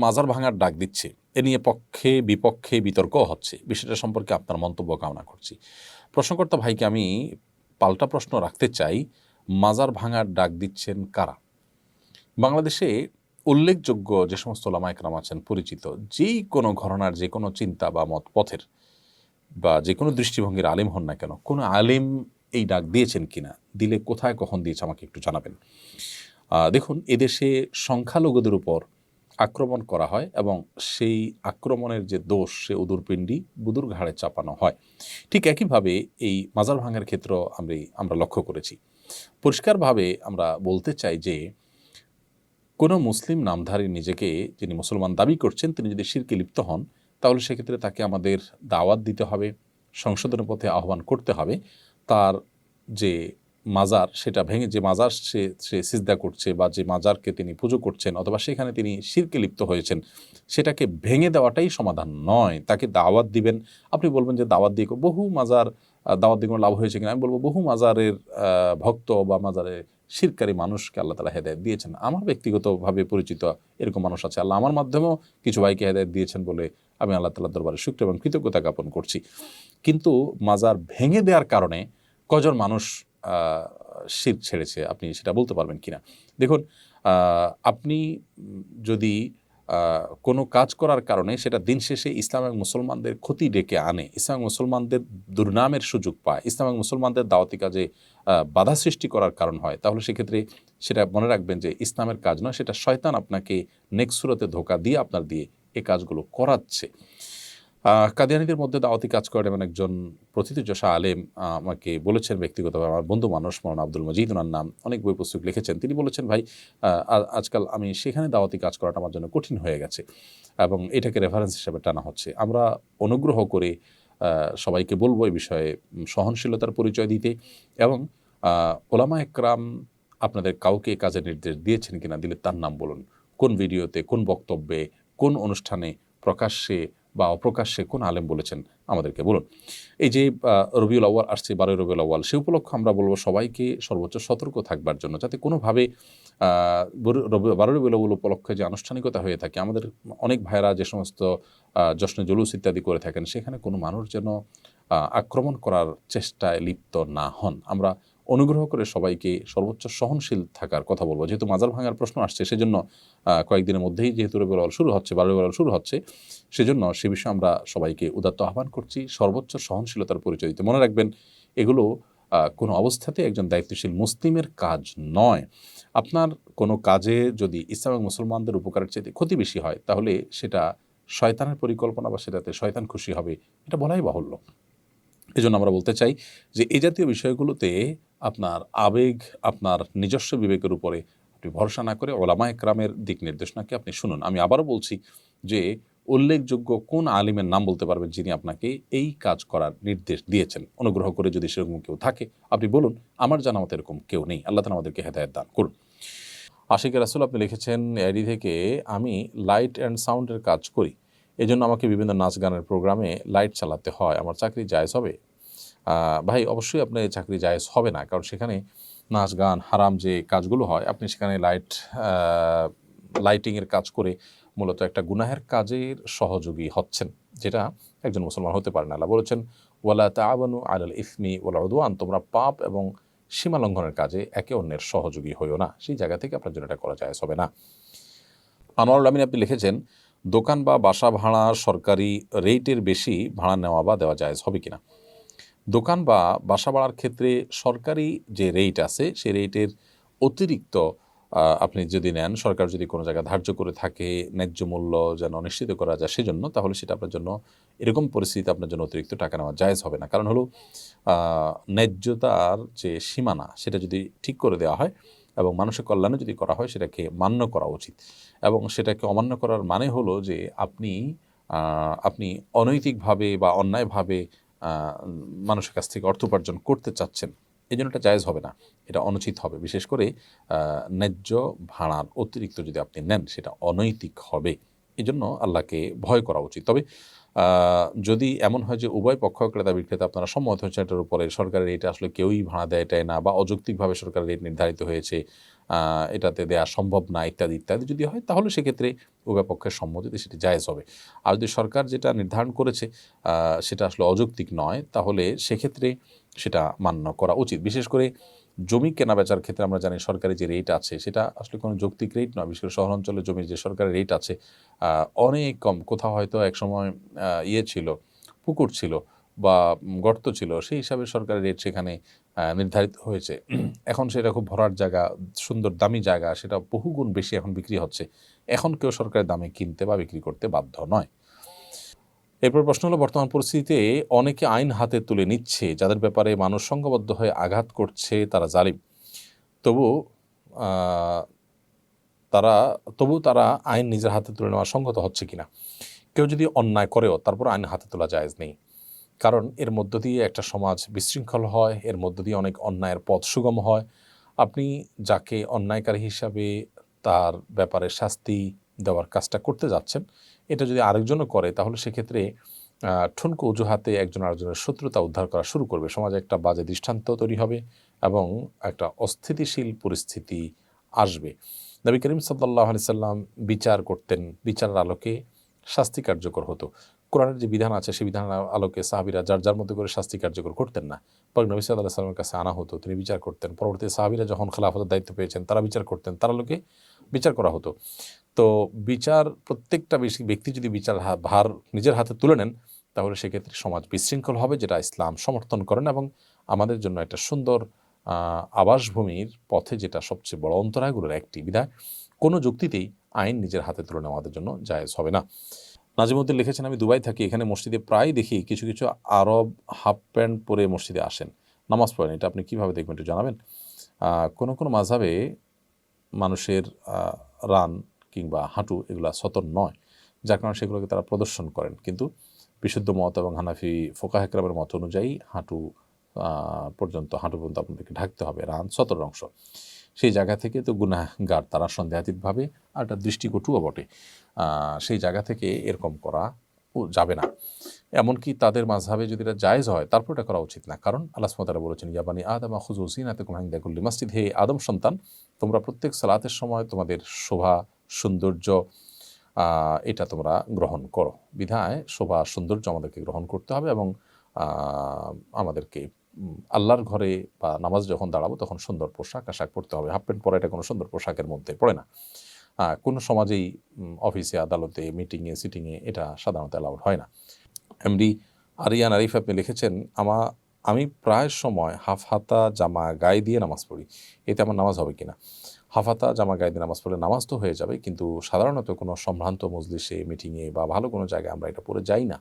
মাজার ভাঙার ডাক দিচ্ছে, এ নিয়ে পক্ষে বিপক্ষে বিতর্ক হচ্ছে। বিষয়টা সম্পর্কে আপনার মন্তব্য কামনা করছি। প্রশ্নকর্তা ভাইকে আমি পাল্টা প্রশ্ন রাখতে চাই, মাজার ভাঙার ডাক দিচ্ছেন কারা? বাংলাদেশে উল্লেখযোগ্য যে সমস্ত ওলামা একরাম আছেন পরিচিত, যেই কোনো ঘরানার যে কোনো চিন্তা বা মত পথের বা যে কোনো দৃষ্টিভঙ্গির আলেম হন না কেন, কোনো আলেম এই ডাক দিয়েছেন কিনা, দিলে কোথায় কখন দিয়েছে আমাকে একটু জানাবেন। দেখুন, এদেশে সংখ্যালঘুদের উপর আক্রমণ করা হয় এবং সেই আক্রমণের যে দোষ, সে উদুরপিণ্ডি বুদুর ঘাড়ে চাপানো হয়। ঠিক একইভাবে এই মাজার ভাঙার ক্ষেত্র আমরা লক্ষ্য করেছি। পরিষ্কারভাবে আমরা বলতে চাই যে কোনো মুসলিম নামধারী নিজেকে যিনি মুসলমান দাবি করছেন, তিনি যদি শিরকে লিপ্ত হন, তাহলে সেক্ষেত্রে তাকে আমাদের দাওয়াত দিতে হবে, সংশোধনের পথে আহ্বান করতে হবে। তার যে মাজার, সেটা ভেঙে, যে মাজার সে সিজদা করছে বা যে মাজারকে তিনি পুজো করছেন অথবা সেখানে তিনি শিরকে লিপ্ত হয়েছেন, সেটাকে ভেঙে দেওয়াটাই সমাধান নয়। তাকে দাওয়াত দিবেন। আপনি বলবেন যে দাওয়াত দিয়ে বহু মাজার, দাওয়াত দিয়ে কোনো লাভ হয়েছে কিনা, আমি বলবো বহু মাজারের ভক্ত বা মাজারের শিরকারী মানুষকে আল্লাহ তাআলা হেদায়েত দিয়েছেন। আমার ব্যক্তিগতভাবে পরিচিত এরকম মানুষ আছে। আল্লাহ আমার মাধ্যমেও কিছু ভাইকে হেদায়েত দিয়েছেন বলে আমি আল্লাহ তাআলার দরবারে শুকর এবং কৃতজ্ঞতা জ্ঞাপন করছি। কিন্তু মাজার ভেঙে দেওয়ার কারণে কজন মানুষ শিরক ছেড়েছে, আপনি সেটা বলতে পারবেন কিনা? দেখুন, আপনি যদি কোনো কাজ করার কারণে সেটা দিন শেষে ইসলাম এবং মুসলমানদের ক্ষতি ডেকে আনে, ইসলাম এবং মুসলমানদের দুর্নামের সুযোগ পায়, ইসলাম এবং মুসলমানদের দাওয়াতি কাজে বাধা সৃষ্টি করার কারণ হয়, তাহলে সেক্ষেত্রে সেটা মনে রাখবেন যে ইসলামের কাজ নয়, সেটা শয়তান আপনাকে নেক্সট সুরতে ধোঁকা দিয়ে আপনার দিয়ে এই কাজগুলো করাচ্ছে। কাদিয়ানীদের মধ্যে দাওয়াতি কাজ করেন এমন একজন প্রথিতযশা আলেম আমাকে বলেছেন ব্যক্তিগতভাবে, আমার বন্ধু মানুষ, মৌলানা আব্দুল মজিদ ওনার নাম, অনেক বই পুস্তক লিখেছেন। তিনি বলেছেন, ভাই আজকাল আমি সেখানে দাওয়াতি কাজ করাটা আমার জন্য কঠিন হয়ে গেছে এবং এটাকে রেফারেন্স হিসেবে টানা হচ্ছে। আমরা অনুগ্রহ করে সবাইকে বলবো এই বিষয়ে সহনশীলতার পরিচয় দিতে এবং ওলামা একরাম আপনাদের কাউকে কাজের নির্দেশ দিয়েছেন কিনা, দিলে তার নাম বলুন। কোন ভিডিওতে, কোন বক্তব্যে, কোন অনুষ্ঠানে, প্রকাশ্যে বা অপ্রকাশ্যে কোন আলেম বলেছেন আমাদেরকে বলুন। এই যে রবিউল আউয়াল আসছে, 12 রবিউল আউয়াল, সে উপলক্ষে আমরা বলবো সবাইকে সর্বোচ্চ সতর্ক থাকবার জন্য, যাতে কোনোভাবে 12 রবিউল আউয়াল উপলক্ষে যে আনুষ্ঠানিকতা হয়ে থাকে, আমাদের অনেক ভাইরা যে সমস্ত জশ্নে জুলুস ইত্যাদি করে থাকেন, সেখানে কোনো মানুষ যেন আক্রমণ করার চেষ্টায় লিপ্ত না হন। আমরা অনুগ্রহ করে সবাইকে সর্বোচ্চ সহনশীল থাকার কথা বলবো। যেহেতু মাজার ভাঙার প্রশ্ন আসছে, সেজন্য কয়েকদিনের মধ্যেই যেহেতু রবিউল আউয়াল শুরু হচ্ছে, 12 রবিউল আউয়াল শুরু হচ্ছে, সেজন্য সে বিষয়ে আমরা সবাইকে উদাত্ত আহ্বান করছি সর্বোচ্চ সহনশীলতার পরিচয় দিতে। মনে রাখবেন, এগুলো কোনো অবস্থাতে একজন দায়িত্বশীল মুসলিমের কাজ নয়। আপনার কোনো কাজে যদি ইসলাম এবং মুসলমানদের উপকারের চাইতে ক্ষতি বেশি হয়, তাহলে সেটা শয়তানের পরিকল্পনা বা সেটাতে শয়তান খুশি হবে, এটা বলাই বাহুল্য। এজন্য আমরা বলতে চাই যে এই জাতীয় বিষয়গুলোতে আপনার আবেগ, আপনার নিজস্ব বিবেকের উপরে আপনি ভরসা না করে ওলামা একরামের দিক নির্দেশনাকে আপনি শুনুন। আমি আবারও বলছি যে উল্লেখযোগ্য কোন আলিমের নাম বলতে পারবেন যিনি আপনাকে এই কাজ করার নির্দেশ দিয়েছেন? অনুগ্রহ করে যদি সেরকম কেউ থাকে আপনি বলুন। আমার জানা মতো এরকম কেউ নেই। আল্লাহ তাআলা আমাদেরকে হেদায়েত দান করুন। আশিক রাসূল আপনি লিখেছেন আইডি থেকে, আমি লাইট অ্যান্ড সাউন্ডের কাজ করি, এজন্য আমাকে বিভিন্ন নাচ গানের প্রোগ্রামে লাইট চালাতে হয়, আমার চাকরি জায়েজ হবে? ভাই, অবশ্যই আপনার চাকরি জায়েজ হবে না, কারণ সেখানে নাচ গান হারাম যে কাজগুলো হয়, আপনি সেখানে লাইটিংয়ের কাজ করে মূলত একটা গুনাহের কাজের সহযোগী হচ্ছেন, যেটা একজন মুসলমান হতে পারে না। আল্লাহ বলেছেন, ওয়ালা তাআওয়ানু আলাল ইসমি ওয়াল উদওয়ান, তোমরা পাপ এবং সীমা লঙ্ঘনের কাজে একে অন্যের সহযোগী হইও না। সেই জায়গা থেকে আপনার জন্য এটা করা জায়েজ হবে না। আনোয়ারুল আমিন আপনি লিখেছেন, দোকান বা বাসা ভাড়া সরকারি রেটের বেশি ভাড়া নেওয়া বা দেওয়া জায়েজ হবে কিনা? দোকান বা বাসা ভাড়ার ক্ষেত্রে সরকারি যে রেট আছে, সেই রেটের অতিরিক্ত আপনি যদি নেন, সরকার যদি কোনো জায়গায় ধার্য করে থাকে ন্যায্য মূল্য যেন নিশ্চিত করা যায় সেজন্য, তাহলে সেটা আপনার জন্য, এরকম পরিস্থিতিতে আপনার জন্য অতিরিক্ত টাকা নেওয়া জায়েজ হবে না। কারণ হলো ন্যায্যতার যে সীমানা, সেটা যদি ঠিক করে দেওয়া হয় এবং মানুষের কল্যাণে যদি করা হয়, সেটাকে মান্য করা উচিত। এবং সেটাকে অমান্য করার মানে হলো যে আপনি অনৈতিকভাবে বা অন্যায়ভাবে মানুষের কাছ থেকে অর্থ উপার্জন করতে চাচ্ছেন, এই জন্য এটা জায়েজ হবে না, এটা অনুচিত হবে। বিশেষ করে ন্যায্য ভাড়ার অতিরিক্ত যদি আপনি নেন, সেটা অনৈতিক হবে। এই জন্য আল্লাহকে ভয় করা উচিত। তবে যদি এমন হয় যে উভয় পক্ষ, ক্রেতা বিক্রেতা, আপনারা সম্মত হয়েছে এটার উপরে, সরকারের রেট আসলে কেউই ভাড়া দেয় এটাই না, বা অযৌক্তিকভাবে সরকারের রেট নির্ধারিত হয়েছে, এটাতে দেওয়া সম্ভব না ইত্যাদি ইত্যাদি যদি হয়, তাহলে সেক্ষেত্রে উভয় পক্ষের সম্মতিতে সেটি জায়েজ হবে। আর যদি সরকার যেটা নির্ধারণ করেছে সেটা আসলে অযৌক্তিক নয়, তাহলে সেক্ষেত্রে সেটা মান্য করা উচিত। বিশেষ করে জমি কেনাবেচার ক্ষেত্রে আমরা জানি সরকারি যে রেট আছে সেটা আসলে কোনো যৌক্তিক রেট নয়। বিশেষ করে শহরাঞ্চলে জমির যে সরকারি রেট আছে অনেক কম। কোথাও হয়তো একসময় ইয়ে ছিল, পুকুর ছিল বা গর্ত ছিল, সেই হিসাবে সরকারি রেট সেখানে নির্ধারিত হয়েছে। এখন সেটা খুব ভরাট জায়গা, সুন্দর দামি জায়গা, সেটা বহুগুণ বেশি এখন বিক্রি হচ্ছে। এখন কেউ সরকারি দামে কিনতে বা বিক্রি করতে বাধ্য নয়। এরপর প্রশ্ন হলো, বর্তমান পরিস্থিতিতে অনেকে আইন হাতে তুলে নিচ্ছে, যাদের ব্যাপারে মানুষ সংঘবদ্ধ হয়ে আঘাত করছে তারা জালিম। তবু তারা আইন নিজের হাতে তুলে নেওয়া সংগত হচ্ছে কিনা। কেউ যদি অন্যায় করেও তারপর আইন হাতে তোলা জায়েজ নেই, কারণ এর মধ্য দিয়ে একটা সমাজ বিশৃঙ্খল হয়, এর মধ্য দিয়ে অনেক অন্যায়ের পথ সুগম হয়। আপনি যাকে অন্যায়কারী হিসাবে তার ব্যাপারে শাস্তি দেওয়ার কাজটা করতে যাচ্ছেন, এটা যদি আরেকজনও করে, তাহলে সেক্ষেত্রে ঠুনকো অজুহাতে একজন আরেকজনের শত্রুতা উদ্ধার করা শুরু করবে, সমাজে একটা বাজে দৃষ্টান্ত তৈরি হবে এবং একটা অস্থিতিশীল পরিস্থিতি আসবে। নবী করিম সাল্লাল্লাহু আলাইহি সাল্লাম বিচার করতেন, বিচারের আলোকে শাস্তি কার্যকর হতো। কোরআনের যে বিধান আছে সেই বিধানের আলোকে সাহাবীরা যার যার মধ্যে করে শাস্তি কার্যকর করতেন না। পরে নবী সাল্লাল্লাহু আলাইহি সাল্লামের কাছে আনা হতো, তিনি বিচার করতেন। পরবর্তীতে সাহাবীরা যখন খেলাফতের দায়িত্ব পেয়েছেন তারা বিচার করতেন, তার আলোকে বিচার করা হতো। তো বিচার, প্রত্যেকটা ব্যক্তি যদি বিচার ভার নিজের হাতে তুলে নেন, তাহলে সেক্ষেত্রে সমাজ বিশৃঙ্খল হবে, যেটা ইসলাম সমর্থন করেন এবং আমাদের জন্য একটা সুন্দর আবাসভূমির পথে যেটা সবচেয়ে বড় অন্তরায়গুলোর একটি। বিধায় কোনো যুক্তিতেই আইন নিজের হাতে তুলে নেওয়া আমাদের জন্য জায়েজ হবে না। নাজিমউদ্দিন লিখেছেন, আমি দুবাই থাকি, এখানে মসজিদে প্রায় দেখি কিছু কিছু আরব হাফ প্যান্ট পরে মসজিদে আসেন, নামাজ পড়েন। এটা আপনি কীভাবে দেখবেন একটু জানাবেন? কোনো কোনো মাযহাবে মানুষের রান কিংবা হাঁটু এগুলা সতর নয়, যার কারণে সেগুলোকে তারা প্রদর্শন করেন। কিন্তু বিশুদ্ধ মত এবং হানাফি ফোকাহে কেরামের মত অনুযায়ী হাঁটু পর্যন্ত আপনাদেরকে ঢাকতে হবে, রান সতর অংশ। সেই জায়গা থেকে তো গুনাহগার তারা সন্দেহাতীতভাবে, আর একটা দৃষ্টিকটুও বটে। সেই জায়গা থেকে এরকম করা যাবে না। এমনকি তাদের মাযহাবে যদি এটা জায়েজ হয়, তারপর এটা করা উচিত না। কারণ আল্লাহ সুবহানাহু ওয়া তাআলা বলেছেন, ইয়া বানি আদম খুযু যিনাতাকুম ইনদা কুল্লি মাসজিদ, হে আদম সন্তান, তোমরা প্রত্যেক সালাতের সময় তোমাদের শোভা সৌন্দর্য এটা তোমরা গ্রহণ করো। বিধায় শোভা সৌন্দর্য আমাদেরকে গ্রহণ করতে হবে এবং আমাদেরকে আল্লাহর ঘরে বা নামাজ যখন দাঁড়াবো তখন সুন্দর পোশাক আশাক পরতে হবে। হাফ প্যান্ট পরা এটা কোনো সুন্দর পোশাকের মধ্যে পড়ে না। কোনো সমাজেই অফিসে, আদালতে, মিটিংয়ে, সিটিংয়ে এটা সাধারণত অ্যালাউড হয় না। এমডি আরিয়ান আরিফ আপনি লিখেছেন, আমি প্রায় সময় হাফ হাতা জামা গায়ে দিয়ে নামাজ পড়ি, এতে আমার নামাজ হবে কিনা? হাফ হাতা জামা গায়ে দিয়ে নামাজ পড়লে নামাজ তো হয়ে যাবে, কিন্তু সাধারণত কোনো সম্ভ্রান্ত মজলিসে, মিটিংয়ে বা ভালো কোনো জায়গায় আমরা এটা পরে যাই না।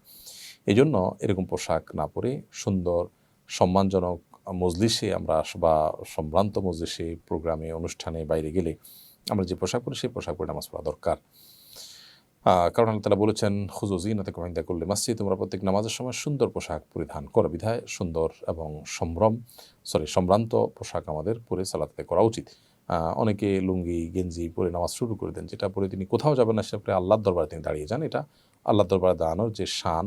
এজন্য এরকম পোশাক না পরে সুন্দর সম্মানজনক মজলিসে আমরা বা সম্ভ্রান্ত মজলিসে, প্রোগ্রামে, অনুষ্ঠানে বাইরে গেলে আমরা যে পোশাক পরি সেই পোশাক পরে নামাজ পড়া দরকার। কারণ আল্লাহ তাআলা বলেছেন, খুযু যিনাতাকুম ইনদা কুল্লি মাসজিদ, তোমরা প্রত্যেক নামাজের সময় সুন্দর পোশাক পরিধান করো। বিধায় সুন্দর এবং সম্ভ্রান্ত পোশাক আমাদের পরে সালাতে করা উচিত। অনেকে লুঙ্গি গেঞ্জি পরে নামাজ শুরু করে দেন, যেটা পরে তিনি কোথাও যাবেন না, সেটা পরে আল্লাহর দরবারে তিনি দাঁড়িয়ে যান। এটা আল্লাহর দরবারে দাঁড়ানোর যে শান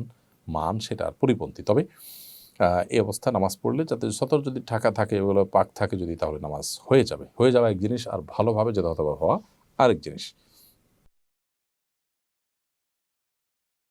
মান সেটার পরিপন্থী। তবে এই অবস্থায় নামাজ পড়লে যাতে সতর যদি ঢাকা থাকে, এগুলো পাক থাকে যদি, তাহলে নামাজ হয়ে যাওয়া এক জিনিস, আর ভালোভাবে যথাযথ হওয়া আরেক জিনিস।